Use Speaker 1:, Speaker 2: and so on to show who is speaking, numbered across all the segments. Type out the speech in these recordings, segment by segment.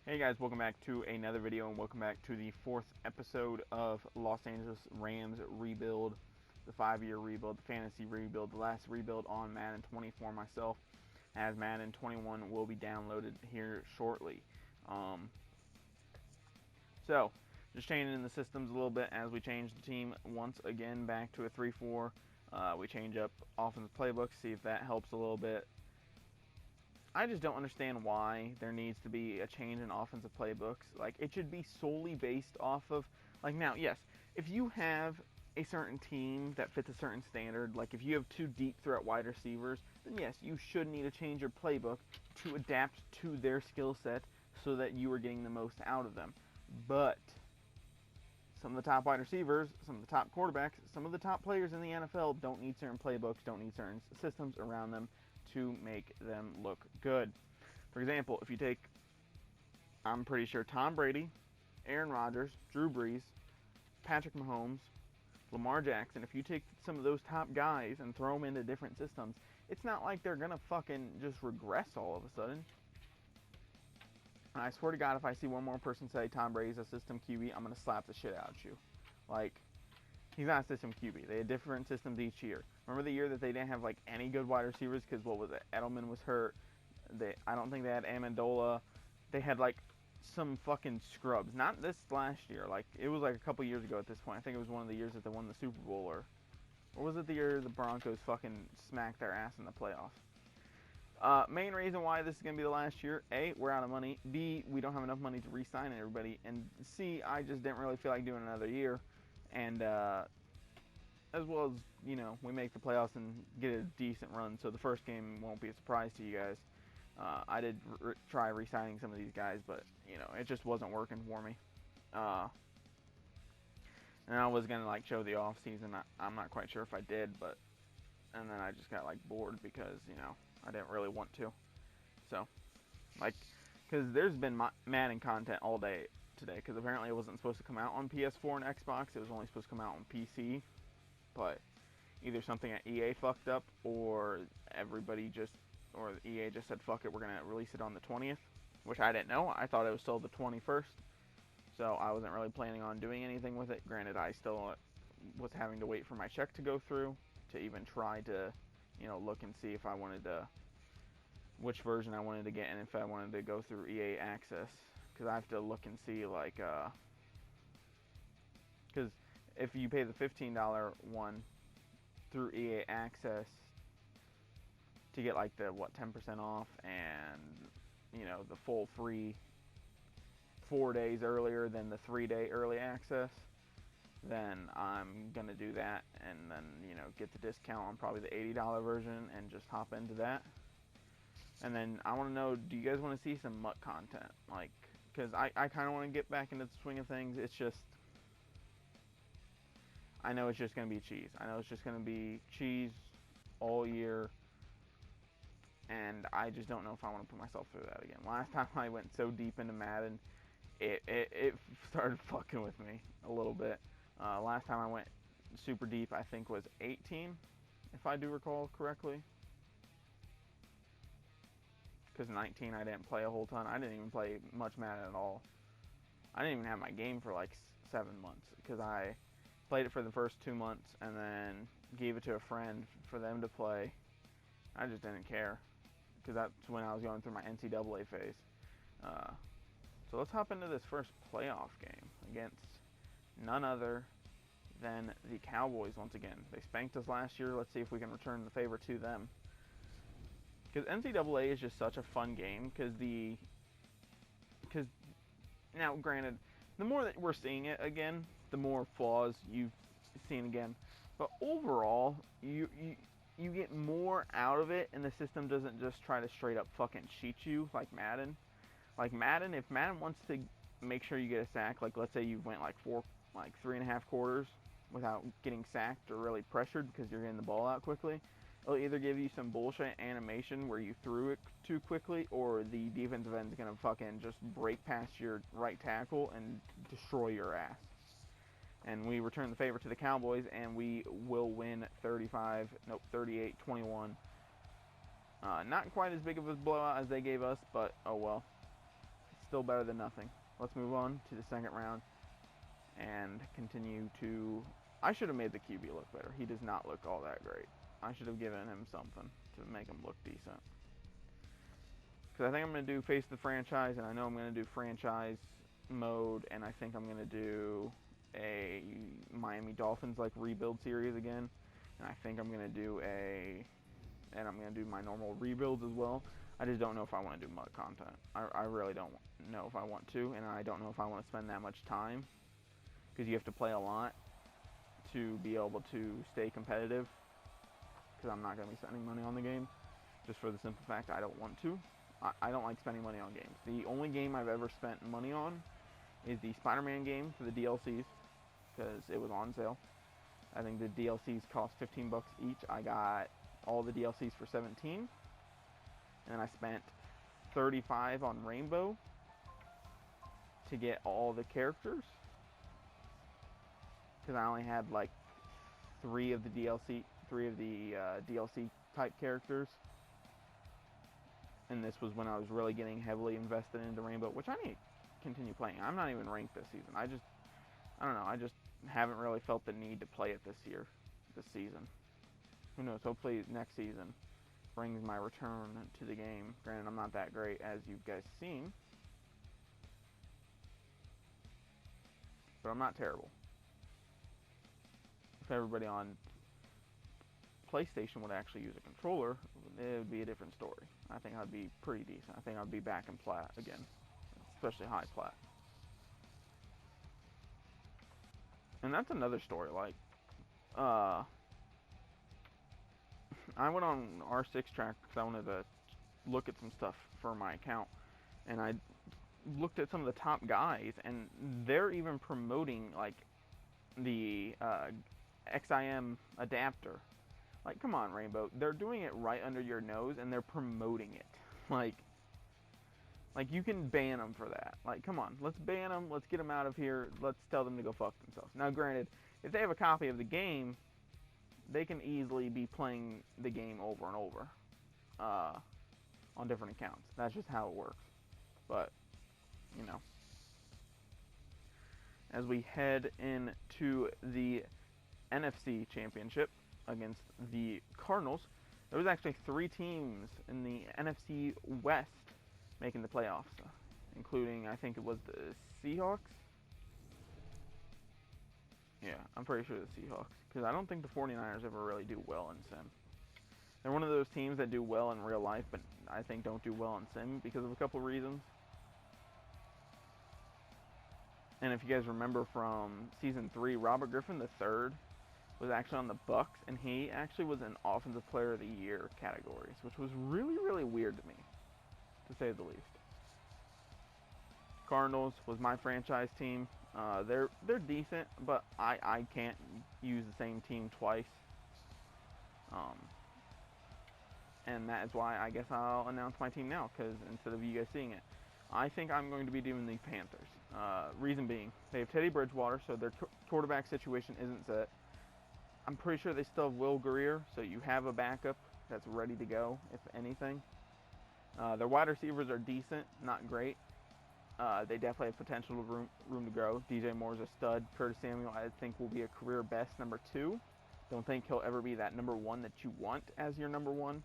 Speaker 1: Hey guys, welcome back to another video and welcome back to the fourth episode of Los Angeles Rams rebuild, the 5-year rebuild, the fantasy rebuild, the last rebuild on Madden 20 for myself, as Madden 21 will be downloaded here shortly. So, just changing the systems a little bit as we change the team once again back to a 3-4. We change up offensive playbooks, see if that helps a little bit. I just don't understand why there needs to be a change in offensive playbooks. Like, it should be solely based off of, like, now, yes, if you have a certain team that fits a certain standard, like if you have two deep threat wide receivers, then yes, you should need to change your playbook to adapt to their skill set so that you are getting the most out of them. But some of the top wide receivers, some of the top quarterbacks, some of the top players in the NFL don't need certain playbooks, don't need certain systems around them to make them look good. For example, if you take, I'm pretty sure Tom Brady, Aaron Rodgers, Drew Brees, Patrick Mahomes, Lamar Jackson, if you take some of those top guys and throw them into different systems, it's not like they're gonna fucking just regress all of a sudden. And I swear to God, if I see one more person say Tom Brady's a system QB, I'm gonna slap the shit out of you. Like, he's not a system QB. They had different systems each year. Remember the year that they didn't have like any good wide receivers because what was it? Edelman was hurt. I don't think they had Amendola. They had like some fucking scrubs. Not this last year. Like, it was like a couple years ago at this point. I think it was one of the years that they won the Super Bowl, or was it the year the Broncos fucking smacked their ass in the playoffs? Main reason why this is going to be the last year: A, we're out of money. B, we don't have enough money to re-sign everybody. And C, I just didn't really feel like doing another year. And as well as, you know, we make the playoffs and get a decent run, so the first game won't be a surprise to you guys. I did try re-signing some of these guys, but, you know, it just wasn't working for me. And I was going to, like, show the off season. I'm not quite sure if I did, but, and then I just got, like, bored because, you know, I didn't really want to. So, like, because there's been Madden content all day today, because apparently it wasn't supposed to come out on PS4 and Xbox. It was only supposed to come out on PC, but either something at EA fucked up, or EA just said, fuck it, we're going to release it on the 20th, which I didn't know. I thought it was still the 21st, so I wasn't really planning on doing anything with it. Granted, I still was having to wait for my check to go through to even try to, you know, look and see if I wanted to, which version I wanted to get, and if I wanted to go through EA Access, because I have to look and see, like, because if you pay the $15 one through EA Access to get, like, the, 10% off and, you know, the full free 4 days earlier than the 3-day early access, then I'm going to do that and then, you know, get the discount on probably the $80 version and just hop into that. And then I want to know, do you guys want to see some MUT content? Like, because I kind of want to get back into the swing of things. It's just, I know it's just going to be cheese. I know it's just going to be cheese all year. And I just don't know if I want to put myself through that again. Last time I went so deep into Madden, it started fucking with me a little bit. Last time I went super deep, I think, was 18, if I do recall correctly. Because 19, I didn't play a whole ton. I didn't even play much Madden at all. I didn't even have my game for like 7 months, because I played it for the first 2 months and then gave it to a friend for them to play. I just didn't care, because that's when I was going through my NCAA phase. So let's hop into this first playoff game against none other than the Cowboys once again. They spanked us last year. Let's see if we can return the favor to them. Because NCAA is just such a fun game, because now, granted, the more that we're seeing it again, the more flaws you've seen again. But overall, you get more out of it, and the system doesn't just try to straight up fucking cheat you like Madden. Like Madden, if Madden wants to make sure you get a sack, like let's say you went like 3.5 quarters without getting sacked or really pressured because you're getting the ball out quickly, it'll either give you some bullshit animation where you threw it too quickly, or the defensive end's gonna fucking just break past your right tackle and destroy your ass. And we return the favor to the Cowboys, and we will win 38-21. Not quite as big of a blowout as they gave us, but oh well. still better than nothing. Let's move on to the second round and continue to... I should have made the QB look better. He does not look all that great. I should have given him something to make him look decent. Because I think I'm going to do Face the Franchise, and I know I'm going to do Franchise mode, and I think I'm going to do a Miami Dolphins like rebuild series again. And I think I'm going to do my normal rebuilds as well. I just don't know if I want to do mud content. I really don't know if I want to, and I don't know if I want to spend that much time, because you have to play a lot to be able to stay competitive, because I'm not going to be spending money on the game, just for the simple fact I don't want to. I don't like spending money on games. The only game I've ever spent money on is the Spider-Man game for the DLCs, because it was on sale. I think the DLCs cost $15 each. I got all the DLCs for $17, and then I spent $35 on Rainbow to get all the characters, because I only had like three of the DLC type characters, and this was when I was really getting heavily invested into Rainbow, which I need to continue playing. I'm not even ranked this season. I don't know. I just haven't really felt the need to play it this season. Who knows? Hopefully next season brings my return to the game. Granted, I'm not that great, as you guys seen, but I'm not terrible. If everybody on PlayStation would actually use a controller, it would be a different story. I think I'd be pretty decent. I think I'd be back in plat again, especially high plat. And that's another story. Like, I went on R6 track because I wanted to look at some stuff for my account, and I looked at some of the top guys, and they're even promoting like the XIM adapter. Like, come on, Rainbow. They're doing it right under your nose, and they're promoting it. Like you can ban them for that. Like, come on. Let's ban them. Let's get them out of here. Let's tell them to go fuck themselves. Now, granted, if they have a copy of the game, they can easily be playing the game over and over on different accounts. That's just how it works. But, you know, as we head into the NFC Championship against the Cardinals, there was actually 3 teams in the NFC West making the playoffs, including, I think it was the Seahawks. Yeah, I'm pretty sure the Seahawks, because I don't think the 49ers ever really do well in Sim. They're one of those teams that do well in real life, but I think don't do well in Sim because of a couple of reasons. And if you guys remember from Season 3, Robert Griffin III was actually on the Bucks, and he actually was in Offensive Player of the Year categories, which was really, really weird to me, to say the least. Cardinals was my franchise team. They're decent, but I can't use the same team twice. And that is why I guess I'll announce my team now, because instead of you guys seeing it, I think I'm going to be doing the Panthers. Reason being, they have Teddy Bridgewater, so their quarterback situation isn't set. I'm pretty sure they still have Will Greer, so you have a backup that's ready to go, if anything. Their wide receivers are decent, not great. They definitely have potential room to grow. DJ Moore's a stud. Curtis Samuel, I think, will be a career best number 2. Don't think he'll ever be that number 1 that you want as your number 1.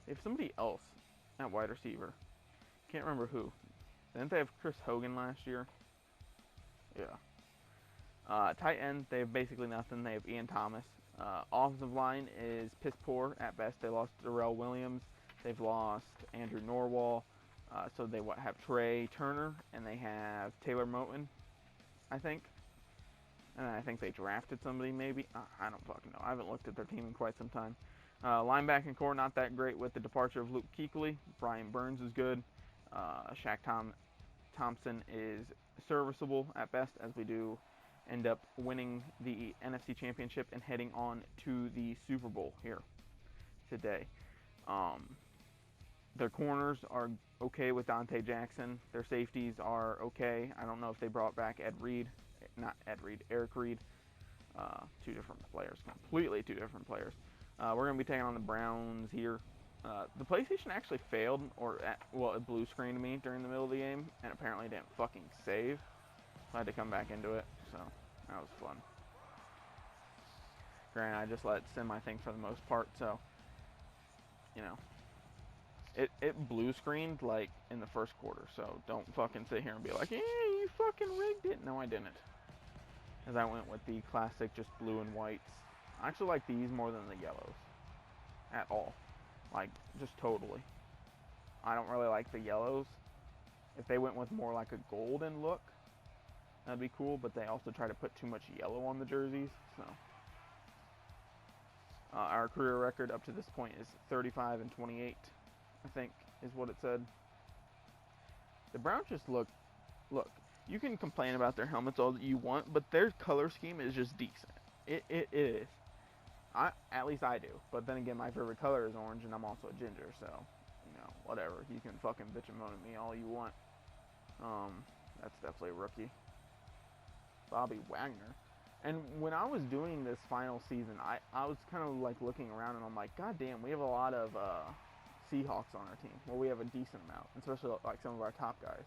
Speaker 1: They have somebody else at wide receiver. Can't remember who. Didn't they have Chris Hogan last year? Yeah. Tight end, they have basically nothing. They have Ian Thomas. Offensive line is piss poor at best. They lost Darrell Williams. They've lost Andrew Norwell. So they have Trey Turner, and they have Taylor Moton, I think. And I think they drafted somebody, maybe. I don't fucking know. I haven't looked at their team in quite some time. Linebacking core, not that great with the departure of Luke Kuechly. Brian Burns is good. Shaq Thompson is serviceable at best, as we do end up winning the NFC Championship and heading on to the Super Bowl here today. Their corners are okay with Dante Jackson. Their safeties are okay. I don't know if they brought back Eric Reed. 2 different players, completely 2 different players. We're going to be taking on the Browns here. The PlayStation actually failed, well, it blue screened me during the middle of the game, and apparently didn't fucking save. So I had to come back into it, so that was fun. Granted, I just let it sim, I think, for the most part, so, you know. It blue screened, like, in the first quarter, so don't fucking sit here and be like, yeah, you fucking rigged it. No, I didn't. As I went with the classic, just blue and whites. I actually like these more than the yellows. At all. Like, just totally. I don't really like the yellows. If they went with more like a golden look, that'd be cool, but they also try to put too much yellow on the jerseys, so. Our career record up to this point is 35-28, I think, is what it said. The Browns just look, you can complain about their helmets all that you want, but their color scheme is just decent. It is. At least I do. But then again, my favorite color is orange, and I'm also a ginger, so, you know, whatever. You can fucking bitch and moan at me all you want. That's definitely a rookie. Bobby Wagner. And when I was doing this final season, I was kind of like looking around, and I'm like, God damn, we have a lot of Seahawks on our team. Well, we have a decent amount, especially like some of our top guys.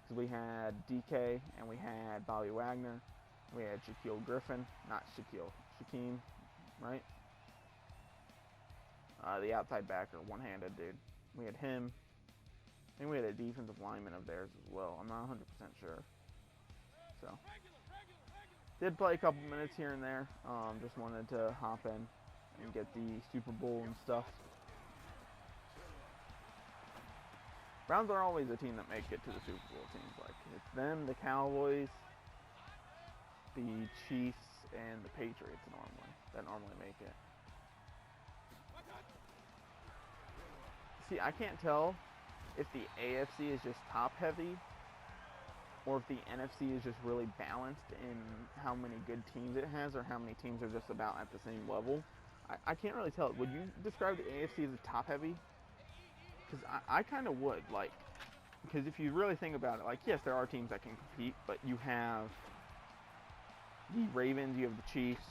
Speaker 1: Because we had DK, and we had Bobby Wagner, we had Shaquille Griffin, not Shaquille, Shaquem, right? The outside backer, one-handed dude. We had him. I think we had a defensive lineman of theirs as well. I'm not 100% sure. So, did play a couple minutes here and there. Just wanted to hop in and get the Super Bowl and stuff. Browns are always a team that make it to the Super Bowl. Teams like it's them, the Cowboys, the Chiefs, and the Patriots normally make it. See, I can't tell if the AFC is just top heavy or if the NFC is just really balanced in how many good teams it has or how many teams are just about at the same level. I can't really tell. Would you describe the AFC as top heavy? Because I kind of would, like, because if you really think about it, like, yes, there are teams that can compete, but you have the Ravens, you have the Chiefs,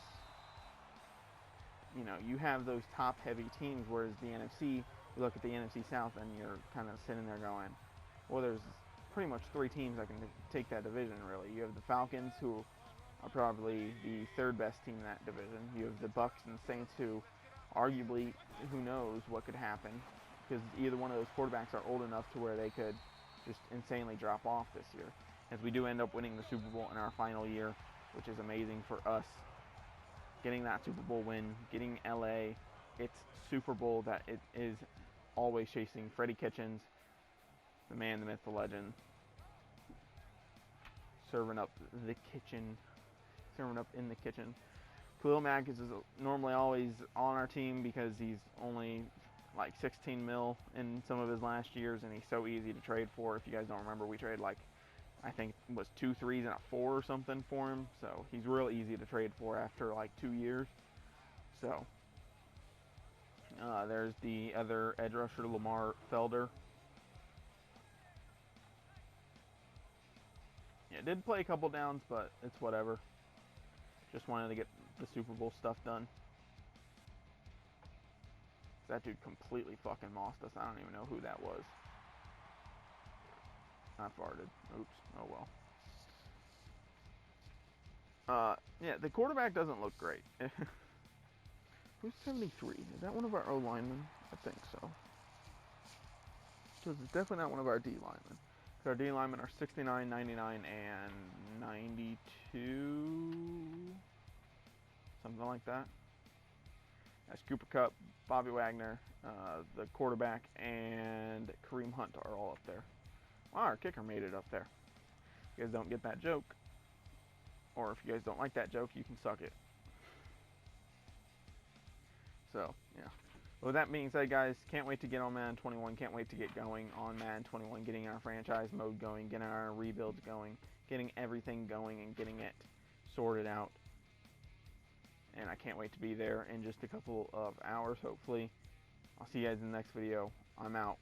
Speaker 1: you know, you have those top-heavy teams, whereas the NFC, you look at the NFC South and you're kind of sitting there going, well, there's pretty much three teams that can take that division, really. You have the Falcons, who are probably the third best team in that division. You have the Bucks and Saints, who arguably, who knows what could happen, because either one of those quarterbacks are old enough to where they could just insanely drop off this year. As we do end up winning the Super Bowl in our final year, which is amazing for us. Getting that Super Bowl win, getting LA, it's Super Bowl that it is always chasing. Freddie Kitchens, the man, the myth, the legend, serving up in the kitchen. Khalil Mack is normally always on our team because he's only like 16 mil in some of his last years, and he's so easy to trade for. If you guys don't remember, we traded like, I think it was 2 3s and a 4 or something for him. So he's real easy to trade for after like 2 years. So there's the other edge rusher, Lamar Felder. Yeah, did play a couple downs, but it's whatever. Just wanted to get the Super Bowl stuff done. That dude completely fucking mossed us. I don't even know who that was. I farted. Oops. Oh well. Yeah, the quarterback doesn't look great. Who's 73? Is that one of our O linemen? I think so. Because it's definitely not one of our D linemen. So our D linemen are 69, 99, and 92. Something like that. That's Cooper Kupp, Bobby Wagner, the quarterback, and Kareem Hunt are all up there. Wow, our kicker made it up there. If you guys don't get that joke, or if you guys don't like that joke, you can suck it. So, yeah. With that being said, guys, can't wait to get on Madden 21. Can't wait to get going on Madden 21, getting our franchise mode going, getting our rebuilds going, getting everything going, and getting it sorted out. And I can't wait to be there in just a couple of hours, hopefully. I'll see you guys in the next video. I'm out.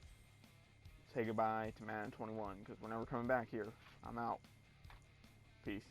Speaker 1: Say goodbye to Madden 21, because we're never coming back here. I'm out. Peace.